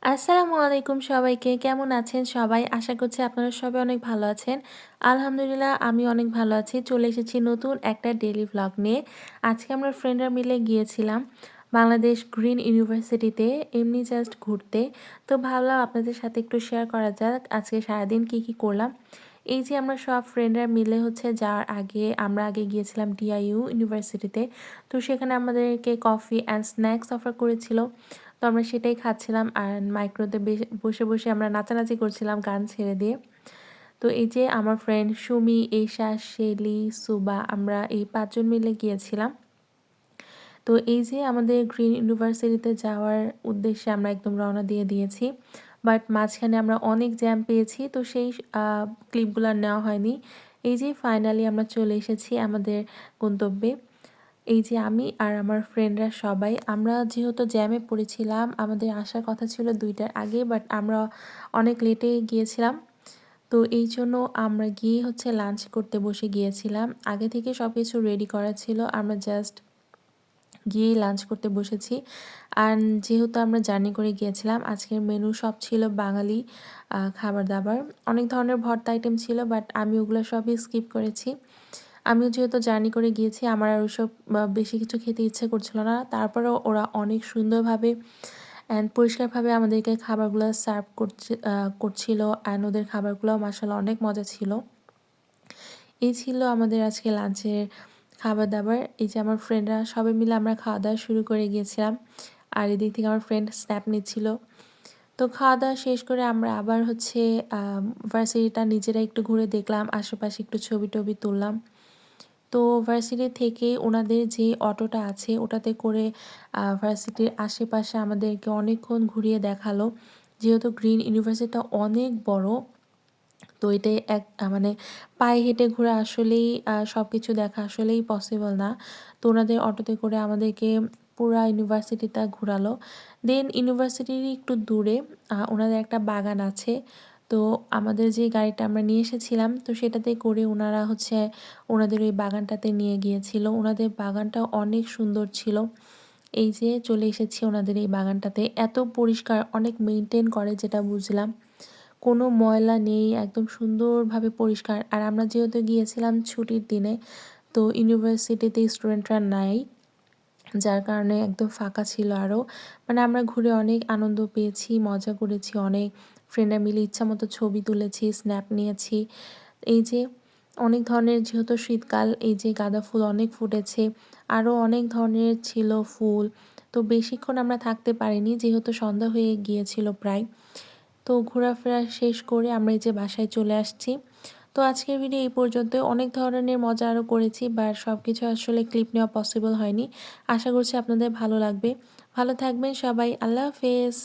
আসসালামু আলাইকুম সবাইকে। কেমন আছেন সবাই? আশা করছি আপনারা সবাই অনেক ভালো আছেন। আলহামদুলিল্লাহ আমি অনেক ভালো আছি। চলে এসেছি নতুন একটা ডেইলি ভ্লগ নিয়ে। আজকে আমরা ফ্রেন্ডরা মিলে গিয়েছিলাম বাংলাদেশ গ্রিন ইউনিভার্সিটিতে এমনি জাস্ট ঘুরতে। তো ভাবলাম আপনাদের সাথে একটু শেয়ার করা যাক আজকে সারাদিন কি করলাম। এই যে আমরা সব ফ্রেন্ডরা মিলে যাওয়ার আগে আমরা আগে গিয়েছিলাম ডিআইইউ ইউনিভার্সিটিতে। তো সেখানে আমাদেরকে কফি অ্যান্ড স্ন্যাক্স অফার করেছিল। তো আমরা সেটাই খাচ্ছিলাম আর মাইক্রোতে বসে আমরা নাচানাচি করছিলাম গান ছেড়ে দিয়ে। তো এই যে আমার ফ্রেন্ড সুমি, এশা, শেলি, সুবা আমরা এই ৫ জন মিলে গিয়েছিলাম। তো এই যে আমাদের গ্রিন ইউনিভার্সিটিতে যাওয়ার উদ্দেশ্যে আমরা একদম রওনা দিয়ে দিয়েছি। বাট মাঝখানে আমরা অনেক জ্যাম পেয়েছি, তো সেই ক্লিপগুলো আর নেওয়া হয়নি। এই যে ফাইনালি আমরা চলে এসেছি আমাদের গন্তব্যে। এই যে আমি আর আমার ফ্রেন্ডরা সবাই আমরা যেহেতু জ্যামে পড়েছিলাম, আমাদের আসার কথা ছিল ২টার আগে, বাট আমরা অনেক লেটে গিয়েছিলাম। তো এই জন্য আমরা গিয়ে লাঞ্চ করতে বসে গিয়েছিলাম। আগে থেকে সব কিছু রেডি করা ছিল, আমরা জাস্ট গিয়েই লাঞ্চ করতে বসেছি। আর যেহেতু আমরা জার্নি করে গিয়েছিলাম, আজকের মেনু সব ছিল বাঙালি খাবার দাবার। অনেক ধরনের ভর্তা আইটেম ছিল, বাট আমি ওগুলো সবই স্কিপ করেছি। আমিও যেহেতু জার্নি করে গিয়েছি, আমার আর ওইসব বেশি কিছু খেতে ইচ্ছে করছিল না। তারপরেও ওরা অনেক সুন্দরভাবে অ্যান্ড পরিষ্কারভাবে আমাদেরকে খাবারগুলো সার্ভ করছিল অ্যান্ড ওদের খাবারগুলোও মাশাআল্লাহ অনেক মজা ছিল। এই ছিল আমাদের আজকে লাঞ্চের খাবার-দাবার। এই যে আমার ফ্রেন্ডরা সবাই মিলে আমরা খাওয়া-দাওয়া শুরু করে গিয়েছিলাম। আর এদিক থেকে আমার ফ্রেন্ড স্ন্যাপ নিচ্ছিল। তো খাওয়া-দাওয়া শেষ করে আমরা আবার ভার্সিটিটা নিজেরা একটু ঘুরে দেখলাম, আশেপাশে একটু ছবি-টবি তুললাম। তো ভার্সিটি থেকে ওনাদের যে অটোটা আছে ওটাতে করে ভার্সিটির আশেপাশে আমাদেরকে অনেকক্ষণ ঘুরিয়ে দেখালো। যেহেতু গ্রিন ইউনিভার্সিটিটা অনেক বড়, তো এটাই মানে পায়ে হেঁটে ঘোরা আসলেই সবকিছু দেখা আসলেই পসিবল না। তো ওনাদের অটোতে করে আমাদেরকে পুরা ইউনিভার্সিটিটা ঘোরালো। দেন ইউনিভার্সিটিরই একটু দূরে ওনাদের একটা বাগান আছে। তো আমাদের যে গাড়িটা আমরা নিয়ে এসেছিলাম, তো সেটাতে করে ওনারা ওনাদের ওই বাগানটাতে নিয়ে গিয়েছিল। ওনাদের বাগানটা অনেক সুন্দর ছিল। এই যে চলে এসেছি ওনাদের এই বাগানটাতে। এত পরিষ্কার, অনেক মেইনটেইন করে যেটা বুঝলাম। কোনো ময়লা নেই, একদম সুন্দরভাবে পরিষ্কার। আর আমরা যেহেতু গিয়েছিলাম ছুটির দিনে, তো ইউনিভার্সিটিতে স্টুডেন্টরা নাই, যার কারণে একদম ফাঁকা ছিল আরও। মানে আমরা ঘুরে অনেক আনন্দ পেয়েছি, মজা করেছি অনেক। ফ্রেন্ডরা মিলে ইচ্ছামতো ছবি তুলেছি, স্ন্যাপ নিয়েছি। এই যে অনেক ধরনের, যেহেতু শীতকাল, এই যে গাঁদা ফুল অনেক ফুটেছে, আরও অনেক ধরনের ছিল ফুল। তো বেশিক্ষণ আমরা থাকতে পারিনি, যেহেতু সন্ধ্যা হয়ে গিয়েছিল প্রায়। তো ঘোরাফেরা শেষ করে আমরা এই যে বাসায় চলে আসছি। তো আজকের ভিডিও এই পর্যন্ত। অনেক ধরনের মজা আরও করেছি, বাট সব কিছু আসলে ক্লিপ নেওয়া পসিবল হয়নি। আশা করছি আপনাদের ভালো লাগবে। ভালো থাকবেন সবাই। আল্লাহ হাফেজ।